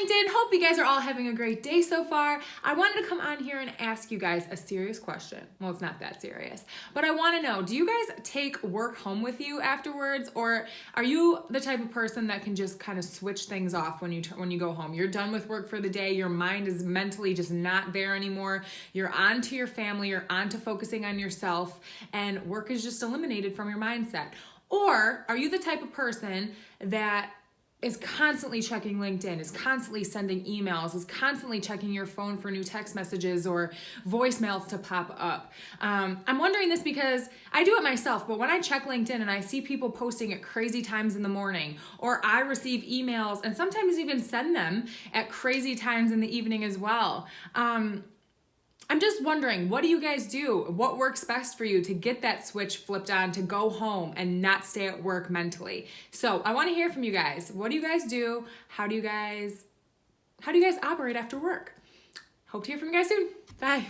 LinkedIn. Hope you guys are all having a great day so far. I wanted to come on here and ask you guys a serious question. Well, it's not that serious, but I want to know, do you guys take work home with you afterwards, or are you the type of person that can just kind of switch things off when you go home? You're done with work for the day. Your mind is mentally just not there anymore. You're on to your family. You're on to focusing on yourself, and work is just eliminated from your mindset. Or are you the type of person that is constantly checking LinkedIn, is constantly sending emails, is constantly checking your phone for new text messages or voicemails to pop up? I'm wondering this because I do it myself, but when I check LinkedIn and I see people posting at crazy times in the morning, or I receive emails and sometimes even send them at crazy times in the evening as well, I'm just wondering, what do you guys do? What works best for you to get that switch flipped on, to go home and not stay at work mentally? So I want to hear from you guys. What do you guys do? How do you guys operate after work? Hope to hear from you guys soon. Bye.